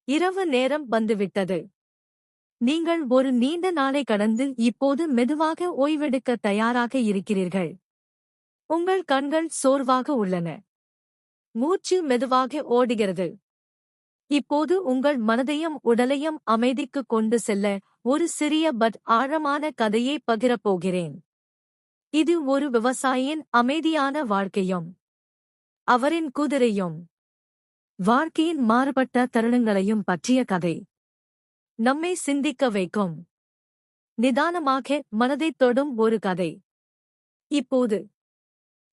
இரவு நேரம் வந்துவிட்டது. நீங்கள் ஒரு நீண்ட நாளை கடந்து இப்போது மெதுவாக ஓய்வெடுக்க தயாராக இருக்கிறீர்கள். உங்கள் கண்கள் சோர்வாக உள்ளன. மூச்சு மெதுவாக ஓடுகிறது. இப்போது உங்கள் மனதையும் உடலையும் அமைதிக்கு கொண்டு செல்ல ஒரு சிறிய பட் ஆழமான கதையை பகிரப் போகிறேன். இது ஒரு விவசாயியின் அமைதியான வாழ்க்கையும் அவரின் குதிரையும் வாழ்க்கையின் மாறுபட்ட தருணங்களையும் பற்றிய கதை. நம்மை சிந்திக்க வைக்கும், நிதானமாக மனதைத் தொடும் ஒரு கதை. இப்போது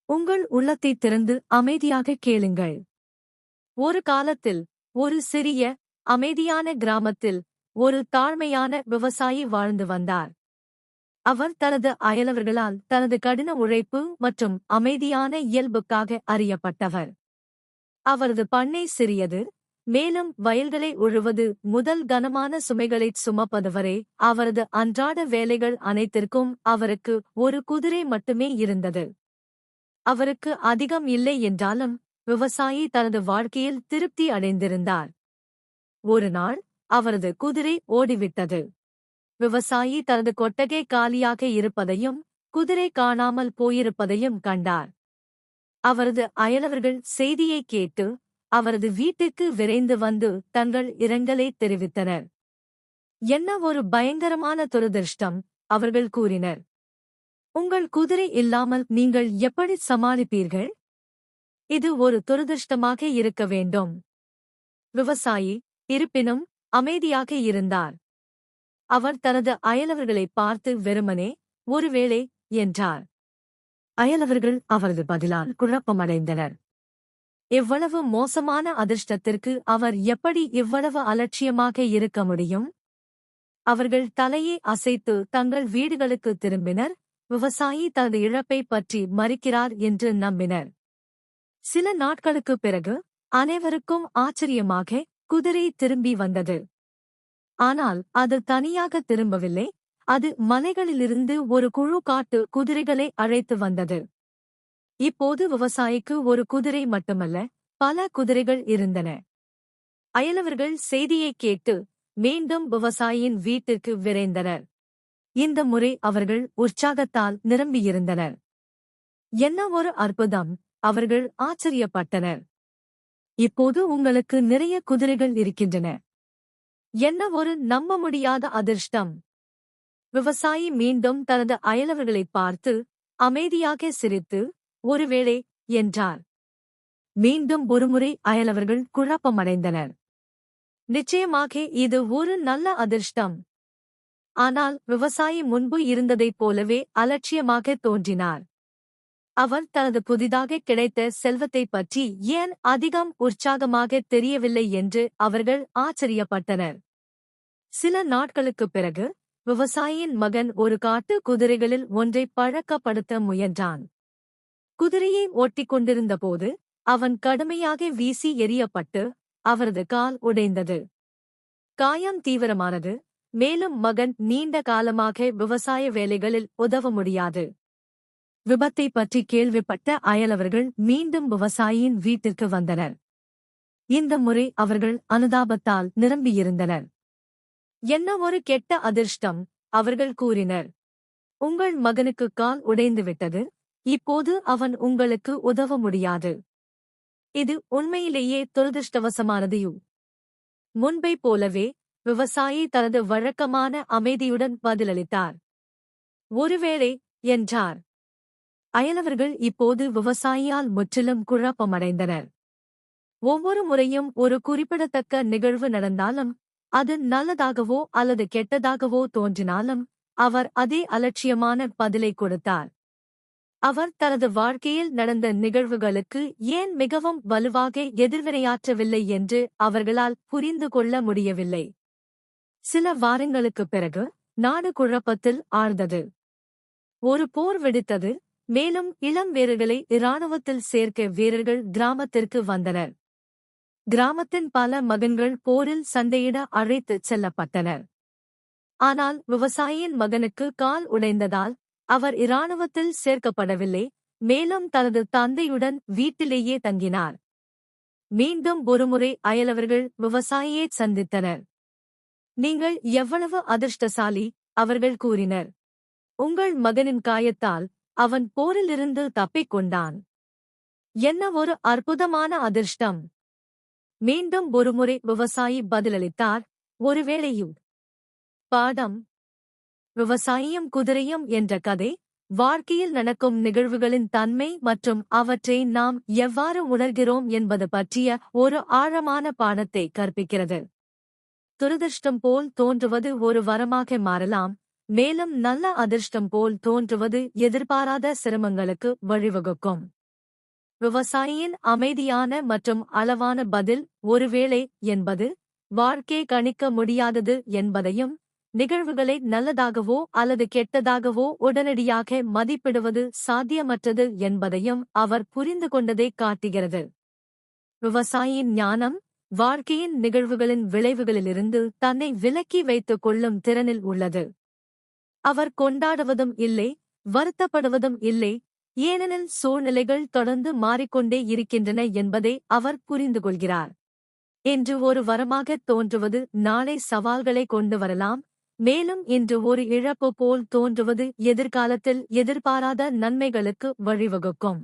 உங்கள் உள்ளத்தைத் திறந்து அமைதியாக கேளுங்கள். ஒரு காலத்தில் ஒரு சிறிய, அமைதியான கிராமத்தில் ஒரு தாழ்மையான விவசாயி வாழ்ந்து வந்தார். அவர் தனது அயலவர்களால் தனது கடின உழைப்பு மற்றும் அமைதியான இயல்புக்காக அறியப்பட்டவர். அவரது பண்ணை சிறியது, மேலும் வயல்களை உழுவது முதல் கனமான சுமைகளைச் சுமப்பதுவரை அவரது அன்றாட வேலைகள் அனைத்திற்கும் அவருக்கு ஒரு குதிரை மட்டுமே இருந்தது. அவருக்கு அதிகம் இல்லை என்றாலும் விவசாயி தனது வாழ்க்கையில் திருப்தி அடைந்திருந்தார். ஒரு நாள் அவரது குதிரை ஓடிவிட்டது. விவசாயி தனது கொட்டகை காலியாக இருப்பதையும் குதிரை காணாமல் போயிருப்பதையும் கண்டார். அவரது அயலவர்கள் செய்தியை கேட்டு அவரது வீட்டுக்கு விரைந்து வந்து தங்கள் இரங்கலை தெரிவித்தனர். என்ன ஒரு பயங்கரமான துரதிர்ஷ்டம், அவர்கள் கூறினர். உங்கள் குதிரை இல்லாமல் நீங்கள் எப்படி சமாளிப்பீர்கள்? இது ஒரு துரதிர்ஷ்டமாக இருக்க வேண்டும். விவசாயி, இருப்பினும், அமைதியாக இருந்தார். அவர் தனது அயலவர்களை பார்த்து வெறுமனே, ஒருவேளை, என்றார். அயலவர்கள் அவரது பதிலால் குழப்பமடைந்தனர். எவ்வளவு மோசமான அதிர்ஷ்டத்திற்கு அவர் எப்படி இவ்வளவு அலட்சியமாக இருக்க முடியும்? அவர்கள் தலையை அசைத்து தங்கள் வீடுகளுக்கு திரும்பினர். விவசாயி தனது இழப்பை பற்றி மறிக்கிறார் என்று நம்பினர். சில நாட்களுக்குப் பிறகு அனைவருக்கும் ஆச்சரியமாக குதிரை திரும்பி வந்தது. ஆனால் அது தனியாக திரும்பவில்லை. அது மலைகளிலிருந்து ஒரு குழு காட்டு குதிரைகளை அழைத்து வந்தது. இப்போது விவசாயிக்கு ஒரு குதிரை மட்டுமல்ல, பல குதிரைகள் இருந்தன. அயலவர்கள் செய்தியைக் கேட்டு மீண்டும் விவசாயியின் வீட்டிற்கு விரைந்தனர். இந்த முறை அவர்கள் உற்சாகத்தால் நிரம்பியிருந்தனர். என்ன ஒரு அற்புதம், அவர்கள் ஆச்சரியப்பட்டனர். இப்போது உங்களுக்கு நிறைய குதிரைகள் இருக்கின்றன. என்ன ஒரு நம்ப முடியாத அதிர்ஷ்டம். விவசாயி மீண்டும் தனது அயலவர்களைப் பார்த்து அமைதியாக சிரித்து, ஒருவேளை, என்றார். மீண்டும் ஒருமுறை அயலவர்கள் குழப்பமடைந்தனர். நிச்சயமாக இது ஒரு நல்ல அதிர்ஷ்டம். ஆனால் விவசாயி முன்பு இருந்ததைப் போலவே அலட்சியமாக தோன்றினார். அவர் தனது புதிதாக கிடைத்த செல்வத்தைப் பற்றி ஏன் அதிகம் உற்சாகமாக தெரியவில்லை என்று அவர்கள் ஆச்சரியப்பட்டனர். சில நாட்களுக்குப் பிறகு விவசாயியின் மகன் ஒரு காட்டு குதிரைகளில் ஒன்றை பழக்கப்படுத்த முயன்றான். குதிரையை ஓட்டிக் கொண்டிருந்தபோது அவன் கடுமையாக வீசி எறியப்பட்டு அவரது கால் உடைந்தது. காயம் தீவிரமானது. மேலும் மகன் நீண்ட காலமாக விவசாய வேலைகளில் உதவ முடியாது. விபத்தை பற்றி கேள்விப்பட்ட அயலவர்கள் மீண்டும் விவசாயியின் வீட்டிற்கு வந்தனர். இந்த முறை அவர்கள் அனுதாபத்தால் நிரம்பியிருந்தனர். என்ன ஒரு கெட்ட அதிர்ஷ்டம், அவர்கள் கூறினர். உங்கள் மகனுக்கு கால் உடைந்துவிட்டது. இப்போது அவன் உங்களுக்கு உதவ முடியாது. இது உண்மையிலேயே துரதிர்ஷ்டவசமானது. முன்பைப் போலவே விவசாயி தனது வழக்கமான அமைதியுடன் பதிலளித்தார். ஒருவேளை, என்றார். அயலவர்கள் இப்போது விவசாயியால் முற்றிலும் குழப்பமடைந்தனர். ஒவ்வொரு முறையும் ஒரு குறிப்பிடத்தக்க நிகழ்வு நடந்தாலும், அது நல்லதாகவோ அல்லது கெட்டதாகவோ தோன்றினாலும், அவர் அதே அலட்சியமான பதிலை கொடுத்தார். அவர் தனது வாழ்க்கையில் நடந்த நிகழ்வுகளுக்கு ஏன் மிகவும் வலுவாக எதிர்வினையாற்றவில்லை என்று அவர்களால் புரிந்து கொள்ள முடியவில்லை. சில வாரங்களுக்குப் பிறகு நாடு குழப்பத்தில் ஆழ்ந்தது. ஒரு போர் வெடித்தது. மேலும் இளம் வீரர்களை இராணுவத்தில் சேர்க்க வீரர்கள் கிராமத்திற்கு வந்தனர். கிராமத்தின் பல மகன்கள் போரில் சண்டையிட அழைத்துச் செல்லப்பட்டனர். ஆனால் விவசாயியின் மகனுக்கு கால் உடைந்ததால் அவர் இராணுவத்தில் சேர்க்கப்படவில்லை. மேலும் தனது தந்தையுடன் வீட்டிலேயே தங்கினார். மீண்டும் ஒருமுறை அயலவர்கள் விவசாயியை சந்தித்தனர். நீங்கள் எவ்வளவு அதிர்ஷ்டசாலி, அவர்கள் கூறினர். உங்கள் மகனின் காயத்தால் அவன் போரிலிருந்து தப்பிக் கொண்டான். என்ன ஒரு அற்புதமான அதிர்ஷ்டம்! மீண்டும் ஒருமுறை விவசாயி பதிலளித்தார். ஒருவேளையும். பாடம்: விவசாயியும் குதிரையும் என்ற கதை வாழ்க்கையில் நடக்கும் நிகழ்வுகளின் தன்மை மற்றும் அவற்றை நாம் எவ்வாறு உணர்கிறோம் என்பது பற்றிய ஒரு ஆழமான பாடத்தை கற்பிக்கிறது. துரதிர்ஷ்டம் போல் தோன்றுவது ஒரு வரமாக மாறலாம், மேலும் நல்ல அதிர்ஷ்டம் போல் தோன்றுவது எதிர்பாராத சிரமங்களுக்கு வழிவகுக்கும். விவசாயியின் அமைதியான மற்றும் அளவான பதில் ஒருவேளை என்பது வாழ்க்கை கணிக்க முடியாதது என்பதையும், நிகழ்வுகளை நல்லதாகவோ அல்லது கெட்டதாகவோ உடனடியாக மதிப்பிடுவது சாத்தியமற்றது என்பதையும் அவர் புரிந்து கொண்டதை காட்டுகிறது. விவசாயியின் ஞானம் வாழ்க்கையின் நிகழ்வுகளின் விளைவுகளிலிருந்து தன்னை விலக்கி வைத்துக் கொள்ளும் திறனில் உள்ளது. அவர் கொண்டாடுவதும் இல்லை, வருத்தப்படுவதும் இல்லை, ஏனெனில் சூழ்நிலைகள் தொடர்ந்து மாறிக்கொண்டே இருக்கின்றன என்பதை அவர் புரிந்து கொள்கிறார். இன்று ஒரு வரமாகத் தோன்றுவது நாளை சவால்களை கொண்டு வரலாம், மேலும் இன்று ஒரு இழப்பு போல் தோன்றுவது எதிர்காலத்தில் எதிர்பாராத நன்மைகளுக்கு வழிவகுக்கும்.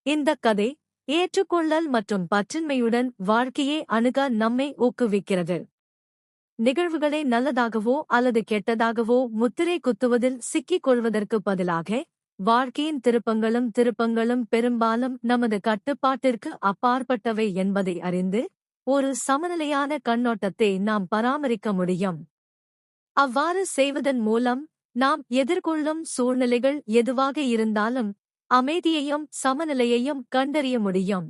இந்தக் கதை ஏற்றுக்கொள்ளல் மற்றும் பற்றின்மையுடன் வாழ்க்கையை அணுக நம்மை ஊக்குவிக்கிறது. நிகழ்வுகளை நல்லதாகவோ அல்லது கெட்டதாகவோ முத்திரை குத்துவதில் சிக்கிக் கொள்வதற்கு பதிலாக, வாழ்க்கையின் திருப்பங்களும் பெரும்பாலும் நமது கட்டுப்பாட்டிற்கு அப்பாற்பட்டவை என்பதை அறிந்து, ஒரு சமநிலையான கண்ணோட்டத்தை நாம் பராமரிக்க முடியும். அவ்வாறு செய்வதன் மூலம் நாம் எதிர்கொள்ளும் சூழ்நிலைகள் எதுவாக இருந்தாலும் அமைதியையும் சமநிலையையும் கண்டறிய முடியும்.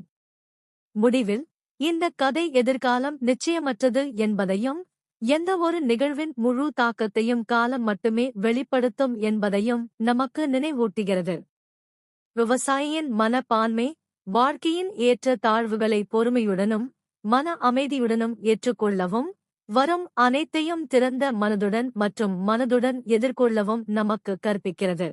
முடிவில், இந்த கதை எதிர்காலம் நிச்சயமற்றது என்பதையும், எந்த ஒரு நிகழ்வின் முழு தாக்கத்தையும் காலம் மட்டுமே வெளிப்படுத்தும் என்பதையும் நமக்கு நினைவூட்டுகிறது. விவசாயியின் மனப்பான்மை வாழ்க்கையின் ஏற்ற தாழ்வுகளை பொறுமையுடனும் மன அமைதியுடனும் ஏற்றுக்கொள்ளவும், வரும் அனைத்தையும் திறந்த மனதுடன் மற்றும் மனதுடன் எதிர்கொள்ளவும் நமக்கு கற்பிக்கிறது.